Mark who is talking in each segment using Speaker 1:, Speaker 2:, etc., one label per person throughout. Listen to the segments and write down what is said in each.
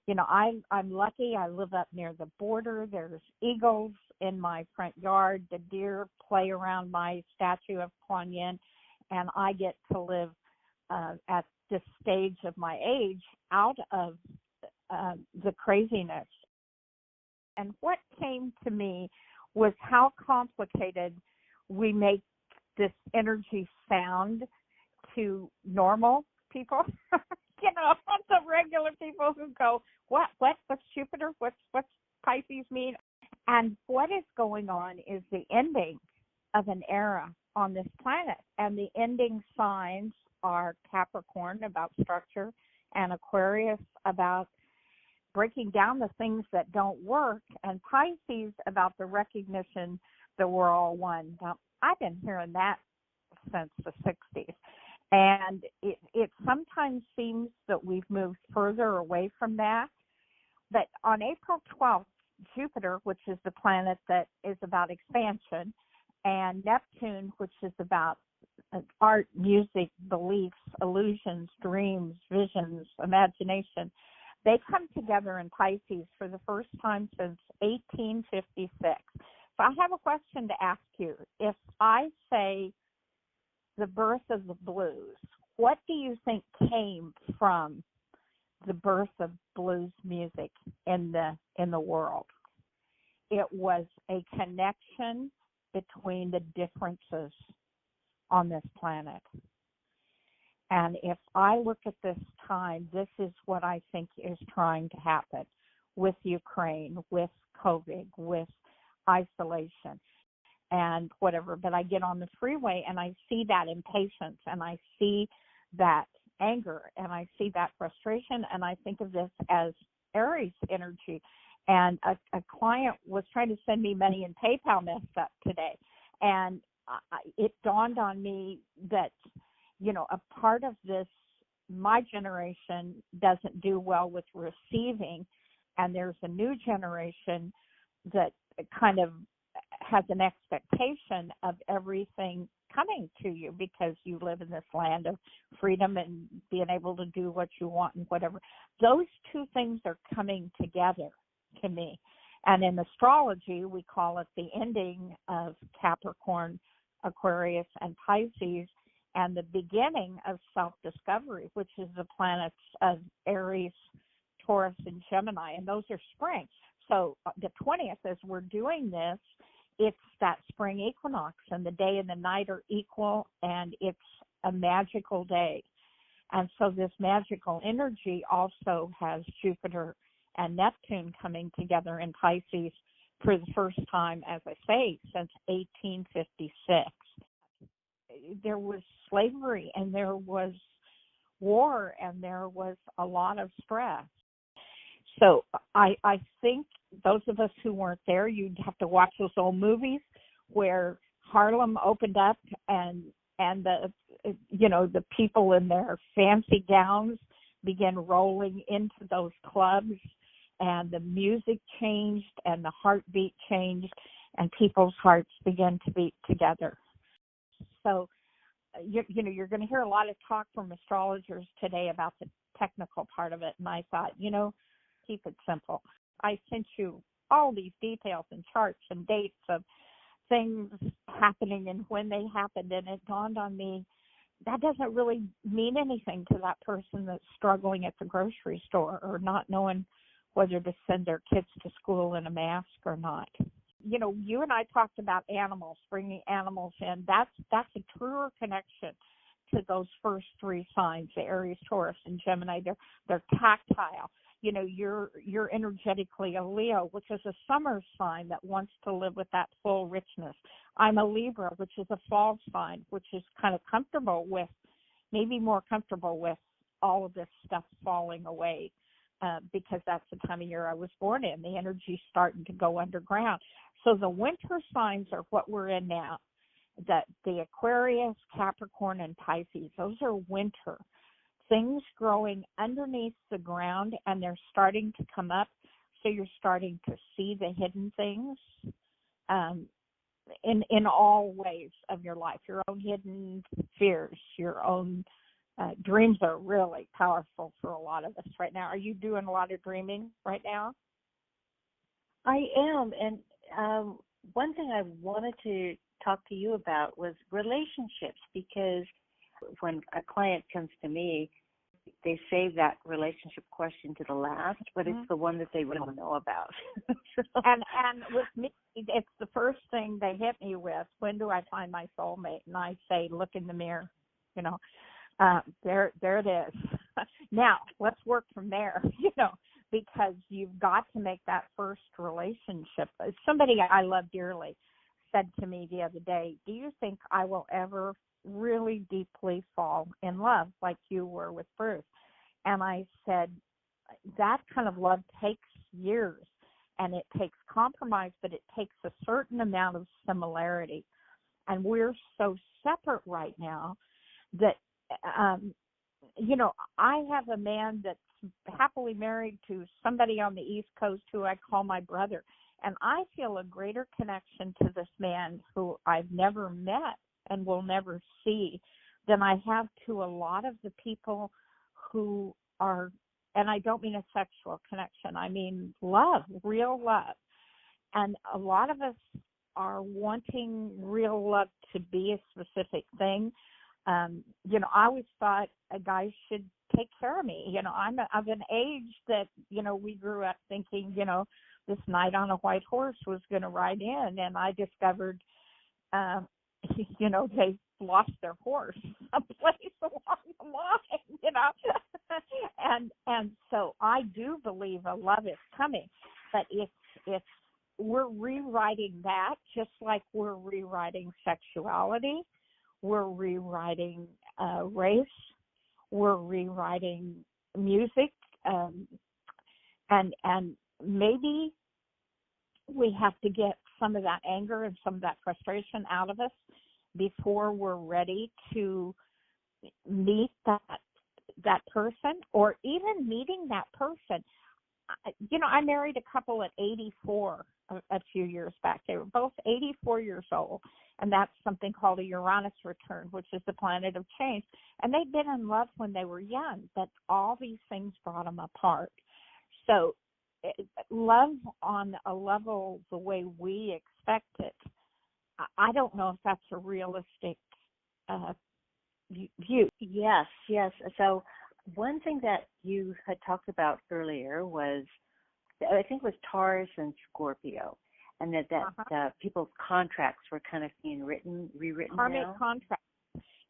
Speaker 1: I'm lucky. I live up near the border. There's eagles in my front yard. The deer play around my statue of Kuan Yin, and I get to live at this stage of my age out of the craziness. And what came to me was how complicated we make this energy sound to normal people. The regular people who go, what's Jupiter? What's Pisces mean? And what is going on is the ending of an era on this planet. And the ending signs are Capricorn, about structure, and Aquarius, about breaking down the things that don't work, and Pisces, about the recognition that we're all one. Now, I've been hearing that since the 60s. And it sometimes seems that we've moved further away from that. But on April 12th, Jupiter, which is the planet that is about expansion, and Neptune, which is about art, music, beliefs, illusions, dreams, visions, imagination, they come together in Pisces for the first time since 1856. So I have a question to ask you. If I say the birth of the blues, what do you think came from the birth of blues music in the world? It was a connection between the differences on this planet. And if I look at this time, this is what I think is trying to happen with Ukraine, with COVID, with isolation, and whatever. But I get on the freeway and I see that impatience, and I see that anger, and I see that frustration, and I think of this as Aries energy. And a client was trying to send me money, and PayPal messed up today. And it dawned on me that, a part of this, my generation doesn't do well with receiving, and there's a new generation that kind of has an expectation of everything coming to you because you live in this land of freedom and being able to do what you want and whatever. Those two things are coming together to me. And in astrology, we call it the ending of Capricorn, Aquarius, and Pisces, and the beginning of self-discovery, which is the planets of Aries, Taurus, and Gemini, and those are spring. So the 20th, as we're doing this, it's that spring equinox, and the day and the night are equal, and it's a magical day. And so this magical energy also has Jupiter and Neptune coming together in Pisces for the first time, as I say, since 1856. There was slavery, and there was war, and there was a lot of stress. So I think those of us who weren't there, you'd have to watch those old movies where Harlem opened up and the people in their fancy gowns began rolling into those clubs, and the music changed and the heartbeat changed, and people's hearts began to beat together. So, you're going to hear a lot of talk from astrologers today about the technical part of it, and I thought, keep it simple. I sent you all these details and charts and dates of things happening and when they happened, and it dawned on me that doesn't really mean anything to that person that's struggling at the grocery store or not knowing whether to send their kids to school in a mask or not. You and I talked about animals, bringing animals in. That's a truer connection to those first three signs, the Aries, Taurus, and Gemini. They're tactile. You're energetically a Leo, which is a summer sign that wants to live with that full richness. I'm a Libra, which is a fall sign, which is kind of maybe more comfortable with all of this stuff falling away, because that's the time of year I was born in. The energy's starting to go underground. So the winter signs are what we're in now. The Aquarius, Capricorn, and Pisces, those are winter. Things growing underneath the ground, and they're starting to come up. So you're starting to see the hidden things in all ways of your life, your own hidden fears, your own dreams are really powerful for a lot of us right now. Are you doing a lot of dreaming right now?
Speaker 2: I am, and one thing I wanted to talk to you about was relationships, because when a client comes to me, they save that relationship question to the last, but it's the one that they really want to know about. So.
Speaker 1: And with me, it's the first thing they hit me with. When do I find my soulmate? And I say, look in the mirror. You know, there it is. Now let's work from there. You know, because you've got to make that first relationship. Somebody I love dearly said to me the other day, do you think I will ever really deeply fall in love like you were with Bruce? And I said, that kind of love takes years, and it takes compromise, but it takes a certain amount of similarity. And we're so separate right now that, you know, I have a man that's happily married to somebody on the East Coast who I call my brother. And I feel a greater connection to this man who I've never met and will never see than I have to a lot of the people who are, and I don't mean a sexual connection, I mean love, real love. And a lot of us are wanting real love to be a specific thing. You know, I always thought a guy should take care of me. You know, I'm of an age that, you know, we grew up thinking, you know, this knight on a white horse was going to ride in, and I discovered, you know, they lost their horse someplace along the line, you know. and so I do believe a love is coming, but it's we're rewriting that just like we're rewriting sexuality, we're rewriting race, we're rewriting music, and maybe we have to get some of that anger and some of that frustration out of us before we're ready to meet that person, or even meeting that person. You know, I married a couple at 84 a few years back. They were both 84 years old, and that's something called a Uranus return, which is the planet of change. And they'd been in love when they were young, but all these things brought them apart. So love on a level the way we expect it, I don't know if that's a realistic view.
Speaker 2: Yes. So one thing that you had talked about earlier was, I think it was Taurus and Scorpio, and that people's contracts were kind of being rewritten
Speaker 1: Karmic
Speaker 2: now.
Speaker 1: contracts.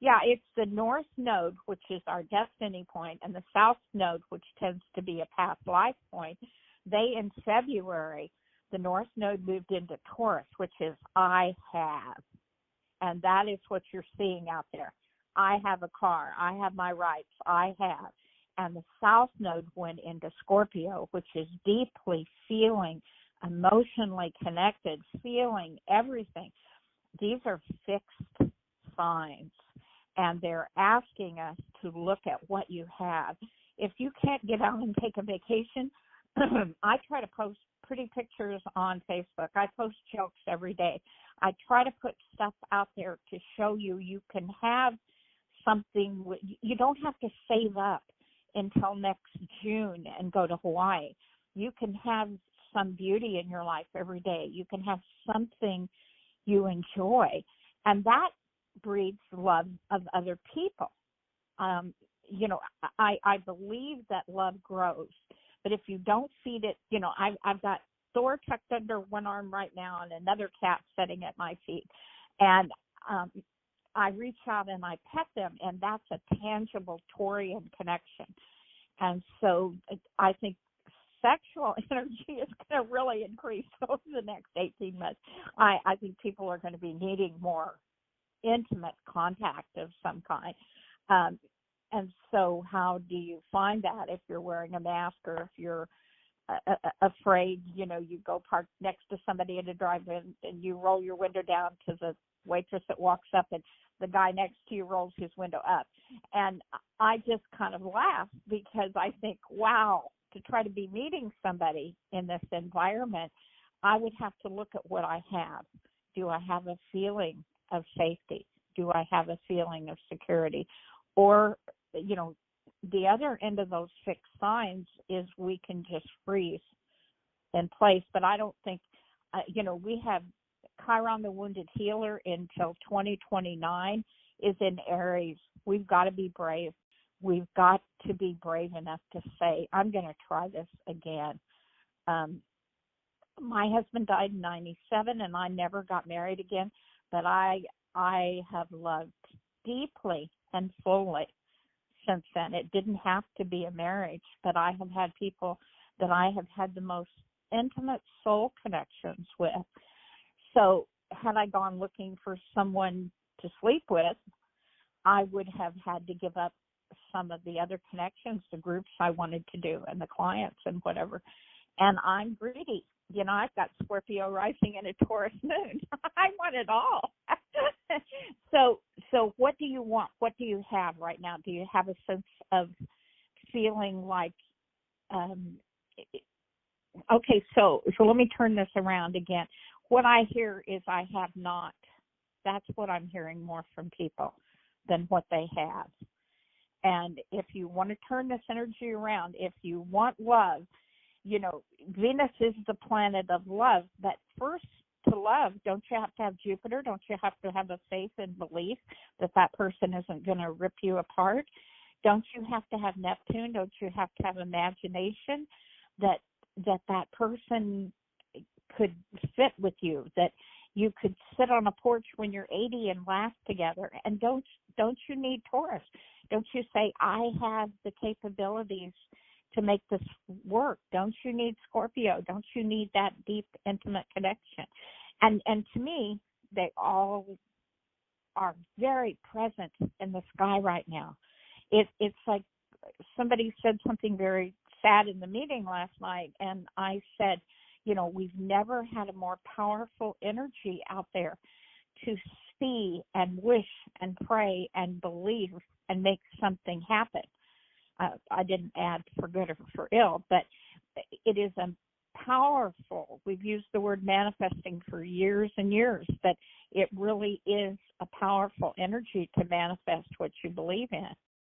Speaker 1: Yeah, it's the North Node, which is our destiny point, and the South Node, which tends to be a past life point. They, in February, the North Node moved into Taurus, which is I have. And that is what you're seeing out there. I have a car. I have my rights. I have. And the South Node went into Scorpio, which is deeply feeling, emotionally connected, feeling everything. These are fixed signs, and they're asking us to look at what you have. If you can't get out and take a vacation, I try to post pretty pictures on Facebook. I post jokes every day. I try to put stuff out there to show you can have something. You don't have to save up until next June and go to Hawaii. You can have some beauty in your life every day. You can have something you enjoy, and that breeds love of other people. You know, I believe that love grows. But if you don't feed it, you know, I've got Thor tucked under one arm right now and another cat sitting at my feet. And I reach out and I pet them, and that's a tangible Taurian connection. And so I think sexual energy is going to really increase over the next 18 months. I think people are going to be needing more intimate contact of some kind. And so how do you find that if you're wearing a mask, or if you're afraid, you know, you go park next to somebody in a drive-in and you roll your window down to the waitress that walks up, and the guy next to you rolls his window up. And I just kind of laugh, because I think, wow, to try to be meeting somebody in this environment, I would have to look at what I have. Do I have a feeling of safety? Do I have a feeling of security? Or the other end of those fixed signs is we can just freeze in place. But I don't think, we have Chiron, the wounded healer, until 2029 is in Aries. We've got to be brave. We've got to be brave enough to say, I'm going to try this again. My husband died in 97, and I never got married again, but I have loved deeply and fully since then. It didn't have to be a marriage, but I have had people that I have had the most intimate soul connections with. So had I gone looking for someone to sleep with, I would have had to give up some of the other connections, the groups I wanted to do and the clients and whatever. And I'm greedy. I've got Scorpio rising and a Taurus moon. I want it all. So what do you want? What do you have right now? Do you have a sense of feeling like, okay, so let me turn this around again. What I hear is I have not. That's what I'm hearing more from people than what they have. And if you want to turn this energy around, if you want love, Venus is the planet of love, but first to love, don't you have to have Jupiter? Don't you have to have a faith and belief that that person isn't going to rip you apart? Don't you have to have Neptune? Don't you have to have imagination that person could fit with you, that you could sit on a porch when you're 80 and laugh together? And don't you need Taurus? Don't you say, I have the capabilities to make this work? Don't you need Scorpio? Don't you need that deep, intimate connection? And to me, they all are very present in the sky right now. It's like somebody said something very sad in the meeting last night, and I said, we've never had a more powerful energy out there to see and wish and pray and believe and make something happen. I didn't add for good or for ill, but it is a powerful, we've used the word manifesting for years and years, but it really is a powerful energy to manifest what you believe in.